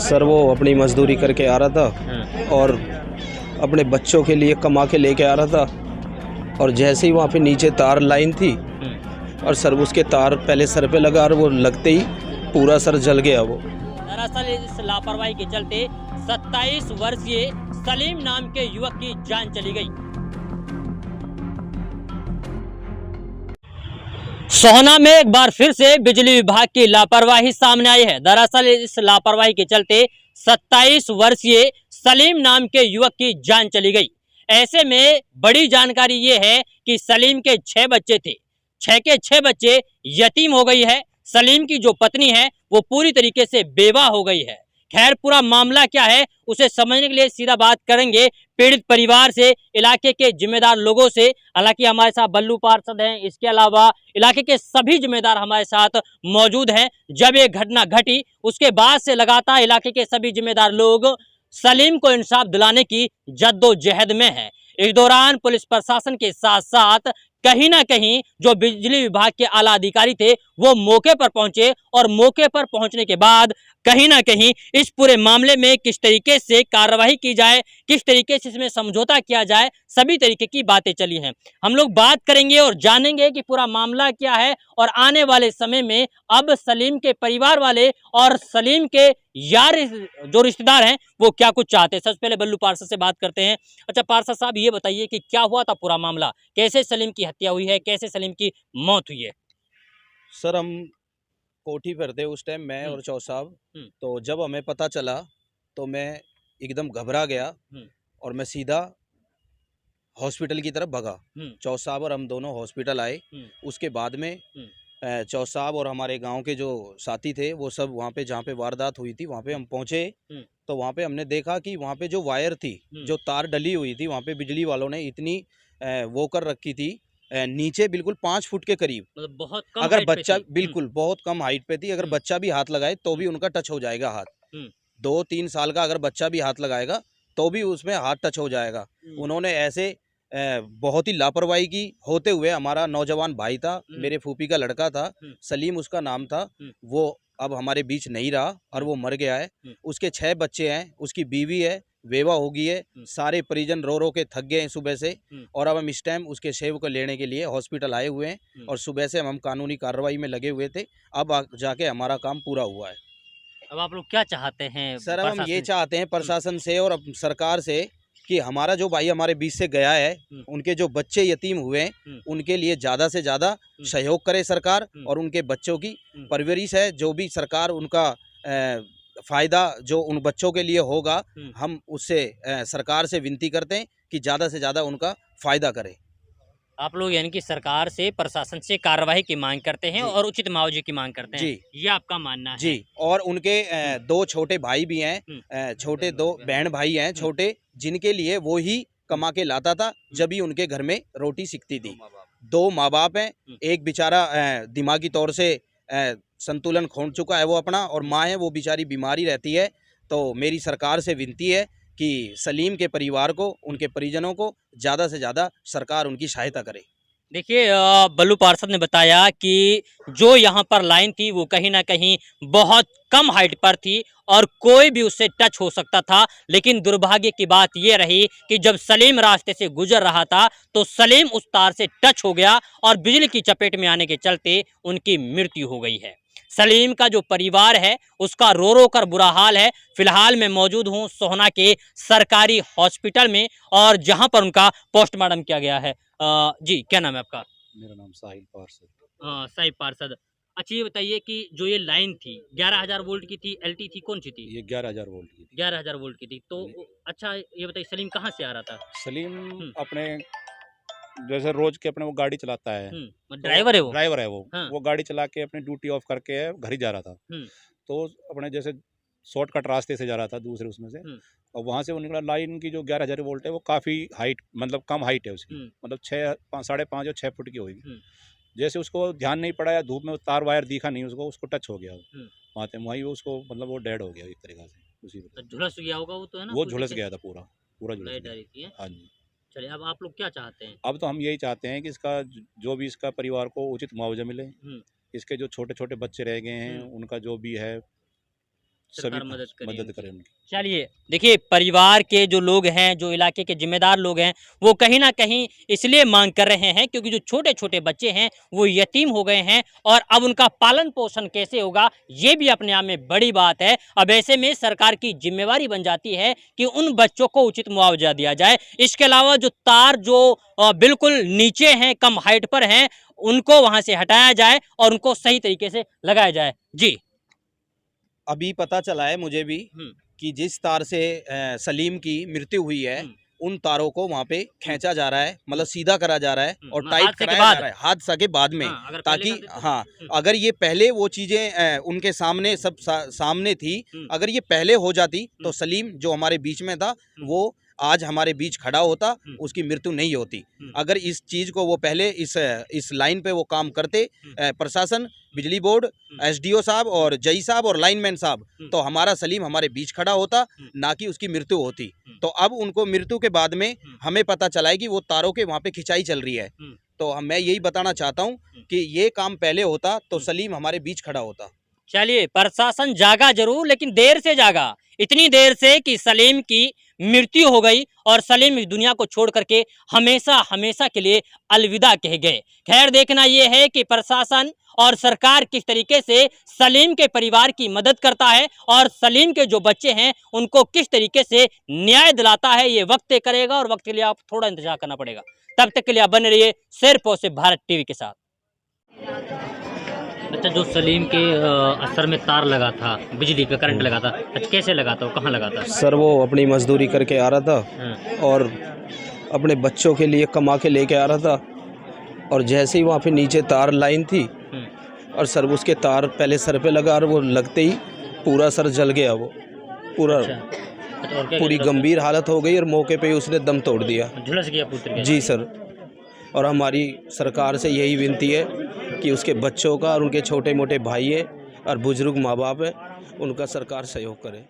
Sir वो अपनी मजदूरी करके आ रहा था और अपने बच्चों के लिए कमा के लेके आ रहा था, और जैसे ही वहाँ पे नीचे तार लाइन थी और सर उसके तार पहले सर पे लगा और वो लगते ही पूरा सर जल गया। वो दरअसल इस लापरवाही के चलते 27 वर्षीय सलीम नाम के युवक की जान चली गई। सोहना में एक बार फिर से बिजली विभाग की लापरवाही सामने आई है। दरअसल इस लापरवाही के चलते 27 वर्षीय सलीम नाम के युवक की जान चली गई। ऐसे में बड़ी जानकारी ये है कि सलीम के 6 बच्चे थे, 6 के 6 बच्चे यतीम हो गई है। सलीम की जो पत्नी है वो पूरी तरीके से बेवा हो गई है। खैर, पूरा मामला क्या है उसे समझने के लिए सीधा बात करेंगे पीड़ित परिवार से, इलाके के जिम्मेदार लोगों से। हालांकि हमारे साथ बल्लू पार्षद हैं, इसके अलावा इलाके के सभी जिम्मेदार हमारे साथ मौजूद हैं। जब ये घटना घटी उसके बाद से लगातार इलाके के सभी जिम्मेदार लोग सलीम को इंसाफ दिलाने की जद्दोजहद में है। इस दौरान पुलिस प्रशासन के साथ साथ कहीं ना कहीं जो बिजली विभाग के आला अधिकारी थे वो मौके पर पहुंचे, और मौके पर पहुंचने के बाद कहीं ना कहीं इस पूरे मामले में किस तरीके से कार्रवाई की जाए, किस तरीके से इसमें समझौता किया जाए, सभी तरीके की बातें चली हैं। हम लोग बात करेंगे और जानेंगे कि पूरा मामला क्या है, और आने वाले समय में अब सलीम के परिवार वाले और सलीम के यार जो रिश्तेदार हैं वो क्या कुछ चाहते हैं। सबसे पहले बल्लू पार्षद से बात करते हैं। अच्छा पार्षद साहब, ये बताइए कि क्या हुआ था पूरा मामला, कैसे सलीम की हत्या हुई है, कैसे सलीम की मौत हुई है? सर हम कोठी पर थे उस टाइम, मैं और चौ साहब। तो जब हमें पता चला तो मैं एकदम घबरा गया और मैं सीधा हॉस्पिटल की तरफ भगा। चौ साहब और हम दोनों हॉस्पिटल आए। उसके बाद में चौ साहब और हमारे गांव के जो साथी थे वो सब वहाँ पे, जहाँ पे वारदात हुई थी वहाँ पे हम पहुँचे। तो वहाँ पे हमने देखा कि वहाँ पे जो वायर थी, जो तार डली हुई थी, वहाँ पे बिजली वालों ने इतनी वो कर रखी थी, नीचे बिल्कुल 5 फुट के करीब। मतलब बहुत कम अगर हाइट पे बच्चा थी। बिल्कुल बहुत कम हाइट पे थी, अगर बच्चा भी हाथ लगाए तो भी उनका टच हो जाएगा हाथ। 2-3 साल का अगर बच्चा भी हाथ लगाएगा तो भी उसमें हाथ टच हो जाएगा। उन्होंने ऐसे बहुत ही लापरवाही की होते हुए, हमारा नौजवान भाई था, मेरे फूफी का लड़का था, सलीम उसका नाम था, वो अब हमारे बीच नहीं रहा और वो मर गया है। उसके 6 बच्चे हैं, उसकी बीवी है, बेवा हो गई है। सारे परिजन रो रो के थक गए हैं सुबह से, और अब हम इस टाइम उसके शव को लेने के लिए हॉस्पिटल आए हुए हैं, और सुबह से हम कानूनी कार्रवाई में लगे हुए थे। अब जाके हमारा काम पूरा हुआ है। अब आप लोग क्या चाहते हैं? सर अब हम ये चाहते हैं प्रशासन से और सरकार से कि हमारा जो भाई हमारे बीच से गया है, उनके जो बच्चे यतीम हुए हैं, उनके लिए ज़्यादा से ज़्यादा सहयोग करे सरकार, और उनके बच्चों की परवरिश है जो भी सरकार उनका फ़ायदा जो उन बच्चों के लिए होगा, हम उससे सरकार से विनती करते हैं कि ज़्यादा से ज़्यादा उनका फ़ायदा करें। आप लोग यानी कि सरकार से, प्रशासन से कार्रवाई की मांग करते हैं और उचित मुआवजे की मांग करते हैं, ये आपका मानना है? जी, और उनके 2 छोटे भाई भी हैं, छोटे 2 बहन भाई हैं छोटे, जिनके लिए वो ही कमा के लाता था जब ही उनके घर में रोटी सिकती थी। 2 माँ बाप हैं, एक बेचारा दिमागी तौर से संतुलन खो चुका है वो अपना, और माँ है वो बेचारी बीमारी रहती है। तो मेरी सरकार से विनती है कि सलीम के परिवार को, उनके परिजनों को ज़्यादा से ज़्यादा सरकार उनकी सहायता करे। देखिए, बल्लू पार्षद ने बताया कि जो यहाँ पर लाइन थी वो कहीं ना कहीं बहुत कम हाइट पर थी और कोई भी उससे टच हो सकता था, लेकिन दुर्भाग्य की बात ये रही कि जब सलीम रास्ते से गुजर रहा था तो सलीम उस तार से टच हो गया और बिजली की चपेट में आने के चलते उनकी मृत्यु हो गई है। सलीम का जो परिवार है उसका रो रो कर बुरा हाल है। फिलहाल मैं मौजूद हूँ सोहना के सरकारी हॉस्पिटल में, और जहाँ पर उनका पोस्टमार्टम किया गया है। जी, क्या नाम है आपका? मेरा नाम साहिल पार्षद। साहिब पार्षद। अच्छा ये बताइए कि जो ये लाइन थी 11,000 वोल्ट की थी, एलटी थी, कौन सी थी? ये 11,000 वोल्ट की थी। 11,000 वोल्ट की थी। तो अच्छा ये बताइए सलीम कहाँ से आ रहा था? सलीम अपने जैसे रोज के अपने वो गाड़ी चलाता है, ड्राइवर है वो? ड्राइवर है वो। हाँ। वो गाड़ी चला के अपनी ड्यूटी ऑफ करके घर ही जा रहा था। तो अपने जैसे शॉर्टकट रास्ते से जा रहा था दूसरे उसमें से, और वहाँ से वो निकला। लाइन की जो 11,000 वोल्ट है वो काफ़ी हाइट, मतलब कम हाइट है उसकी, मतलब 5.5 या 6 फुट की होगी। जैसे उसको ध्यान नहीं पड़ा या धूप में तार वायर दिखा नहीं उसको टच हो गया वहाँ से, वहीं उसको मतलब वो डेड हो गया एक तरीका से उसी वजह। झुलस गया होगा वो, तो है ना? वो झुलस गया था पूरा झुलस गया। हाँ जी। चलिए, अब आप लोग क्या चाहते हैं? अब तो हम यही चाहते हैं कि इसका जो भी इसका परिवार को उचित मुआवजा मिले, इसके जो छोटे छोटे बच्चे रह गए हैं उनका जो भी है सरकार मदद करे। मदद करें उनकी। चलिए देखिए, परिवार के जो लोग हैं, जो इलाके के जिम्मेदार लोग हैं, वो कहीं ना कहीं इसलिए मांग कर रहे हैं क्योंकि जो छोटे छोटे बच्चे हैं वो यतीम हो गए हैं और अब उनका पालन पोषण कैसे होगा, ये भी अपने आप में बड़ी बात है। अब ऐसे में सरकार की जिम्मेवारी बन जाती है कि उन बच्चों को उचित मुआवजा दिया जाए। इसके अलावा जो तार जो बिल्कुल नीचे हैं, कम हाइट पर हैं, उनको वहां से हटाया जाए और उनको सही तरीके से लगाया जाए। जी, अभी पता चला है मुझे भी कि जिस तार से सलीम की मृत्यु हुई है, उन तारों को वहाँ पे खींचा जा रहा है, मतलब सीधा करा जा रहा है और टाइट कराया जा रहा है हादसा के बाद में। हाँ, ताकि हाँ, अगर ये पहले वो चीज़ें उनके सामने सब सामने थी, अगर ये पहले हो जाती तो सलीम जो हमारे बीच में था वो आज हमारे बीच खड़ा होता, उसकी मृत्यु नहीं होती। अगर इस चीज़ को वो पहले इस लाइन पे वो काम करते, प्रशासन, बिजली बोर्ड, एसडीओ साहब और जई साहब और लाइनमैन साहब, तो हमारा सलीम हमारे बीच खड़ा होता, ना कि उसकी मृत्यु होती। तो अब उनको मृत्यु के बाद में हमें पता चला है कि वो तारों के वहाँ पे खिंचाई चल रही है। तो मैं यही बताना चाहता हूँ कि ये काम पहले होता तो सलीम हमारे बीच खड़ा होता। चलिए, प्रशासन जागा जरूर, लेकिन देर से जागा, इतनी देर से कि सलीम की मृत्यु हो गई और सलीम इस दुनिया को छोड़ करके हमेशा हमेशा के लिए अलविदा कह गए। खैर, देखना यह है कि प्रशासन और सरकार किस तरीके से सलीम के परिवार की मदद करता है और सलीम के जो बच्चे हैं उनको किस तरीके से न्याय दिलाता है, ये वक्त तय करेगा और वक्त के लिए आप थोड़ा इंतजार करना पड़ेगा। तब तक के लिए आप बने रहिए सिर्फ से भारत टीवी के साथ। अच्छा, जो सलीम के असर में तार लगा था, बिजली पे करंट लगा था, अच्छा कैसे लगा था, कहाँ लगा था? सर वो अपनी मजदूरी करके आ रहा था और अपने बच्चों के लिए कमा के लेके आ रहा था और जैसे ही वहाँ पे नीचे तार लाइन थी और सर उसके तार पहले सर पे लगा और वो लगते ही पूरा सर जल गया, वो पूरा पूरी गंभीर हालत हो गई और मौके पे ही उसने दम तोड़ दिया, झुलस गया पुत्र। जी सर। और हमारी सरकार से यही विनती है कि उसके बच्चों का और उनके छोटे मोटे भाई है और बुजुर्ग माँ बाप है, उनका सरकार सहयोग करे।